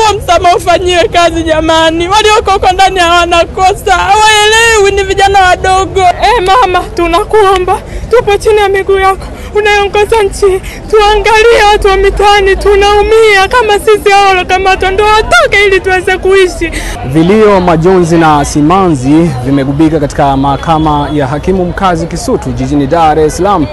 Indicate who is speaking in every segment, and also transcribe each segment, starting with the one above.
Speaker 1: Toa msamaha ufanyiwe kazi jamani. Walioko huko ndani hawana kosa. Hawaelewi, ni vijana wadogo. Mama, tunakuomba tupo chini ya miguu yako. Unaongoza nchi. Tuangalie watu wa mitaani, tunaumia kama sisi hao kama ndio watoke ili tuweze kuishi.
Speaker 2: Vilio, majonzi na simanzi vimegubika katika mahakama ya hakimu mkazi Kisutu jijini Dar es Salaam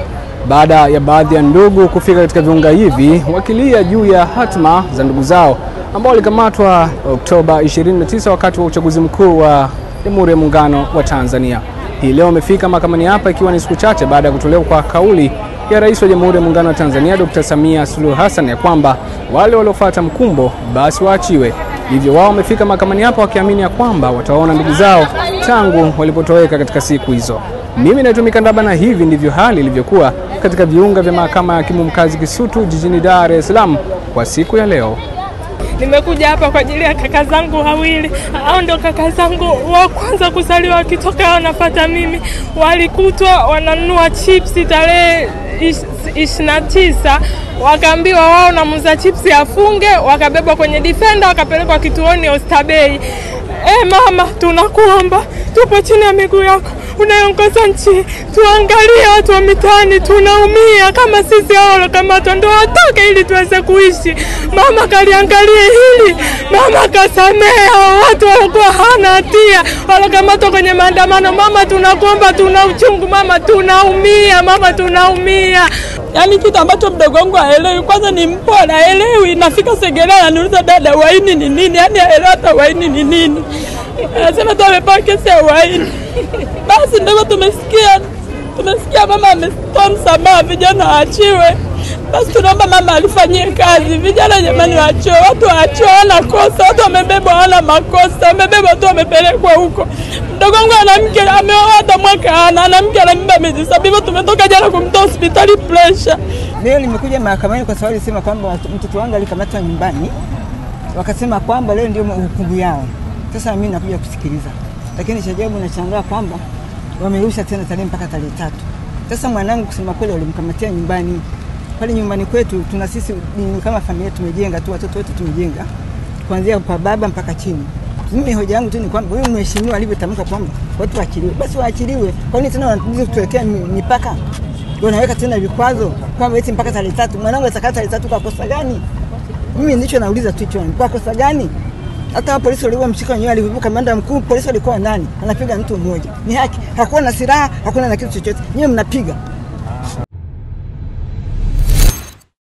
Speaker 2: baada ya baadhi ya ndugu kufika katika viunga hivi wakilia juu ya hatma za ndugu zao ambao walikamatwa Oktoba 29 wakati wa uchaguzi mkuu wa Jamhuri ya Muungano wa Tanzania. Hii leo wamefika mahakamani hapa ikiwa ni siku chache baada ya kutolewa kwa kauli ya Rais wa Jamhuri ya Muungano wa Tanzania Dr. Samia Suluhu Hassan ya kwamba wale waliofuata mkumbo basi waachiwe. Hivyo wao wamefika mahakamani hapa wakiamini ya kwamba wataona ndugu zao tangu walipotoweka katika siku hizo. Mimi naitwa Mikandaba na hivi ndivyo hali ilivyokuwa katika viunga vya mahakama ya hakimu mkazi Kisutu jijini Dar es Salaam kwa siku ya leo.
Speaker 1: Nimekuja hapa kwa ajili ya kaka zangu wawili. Hao ndio kaka zangu wa kwanza kuzaliwa, wakitoka wanafuata mimi. Walikutwa wananunua chips tarehe 29, wakaambiwa wao na muuza chips afunge, wakabebwa kwenye Defender wakapelekwa kituoni Oysterbay. Mama, tunakuomba tupo chini ya miguu yako. Unaongoza nchi. Tuangalie watu wa mitaani, tunaumia kama sisi hao kama ndio watoke ili tuweze kuishi. Mama, kaliangalie hili. Mama, kasamea watu walikuwa hana hatia walikamatwa kwenye maandamano. Mama, tunakuomba, tuna uchungu mama, tunaumia mama, tunaumia. Yaani kitu ambacho mdogo wangu haelewi, kwanza ni mpole, haelewi. Nafika Segerea ananiuliza dada, waini ni nini? Yaani haelewi hata waini ni nini. Anasema tu amepewa kesi ya waini. Basi ndio tumesikia mama ametoa msamaha, vijana waachiwe. Basi tunaomba mama alifanyie kazi. Vijana jamani waachiwe, watu waachiwe, wana kosa, watu wamebebwa hawana makosa, wamebebwa tu wamepelekwa huko. Mdogo wangu ana mke, ameoa hata mwaka ana mke ana mimba miezi 7, tumetoka jana kumtoa hospitali pressure.
Speaker 3: Leo nimekuja mahakamani kwa sababu alisema kwamba mtoto wangu alikamatwa nyumbani. Wakasema kwamba leo ndio hukumu yao. Sasa mimi nakuja kusikiliza. Lakini cha ajabu nashangaa kwamba wamerusha tena tarehe mpaka tarehe 3. Sasa mwanangu kusema kweli walimkamatia nyumbani. Pale nyumbani kwetu tuna sisi kama familia tumejenga tu, watoto wetu tumejenga kuanzia kwa baba mpaka chini. Mimi hoja yangu tu ni kwamba huyu mheshimiwa alivyotamka kwamba watu waachiliwe, basi waachiliwe. Kwa nini tena wanataka kutuwekea mipaka? Wanaweka tena vikwazo kwamba eti mpaka tarehe 3. Mwanangu atakata tarehe 3 kwa kosa gani? Mimi ndicho nauliza tu hicho, kwa kosa gani? Hata polisi walikuwa mshika wenyewe, alivuka kamanda mkuu, polisi alikuwa nani? Anapiga mtu mmoja. Ni haki. Hakuwa na silaha, hakuna na kitu chochote. Nyinyi mnapiga.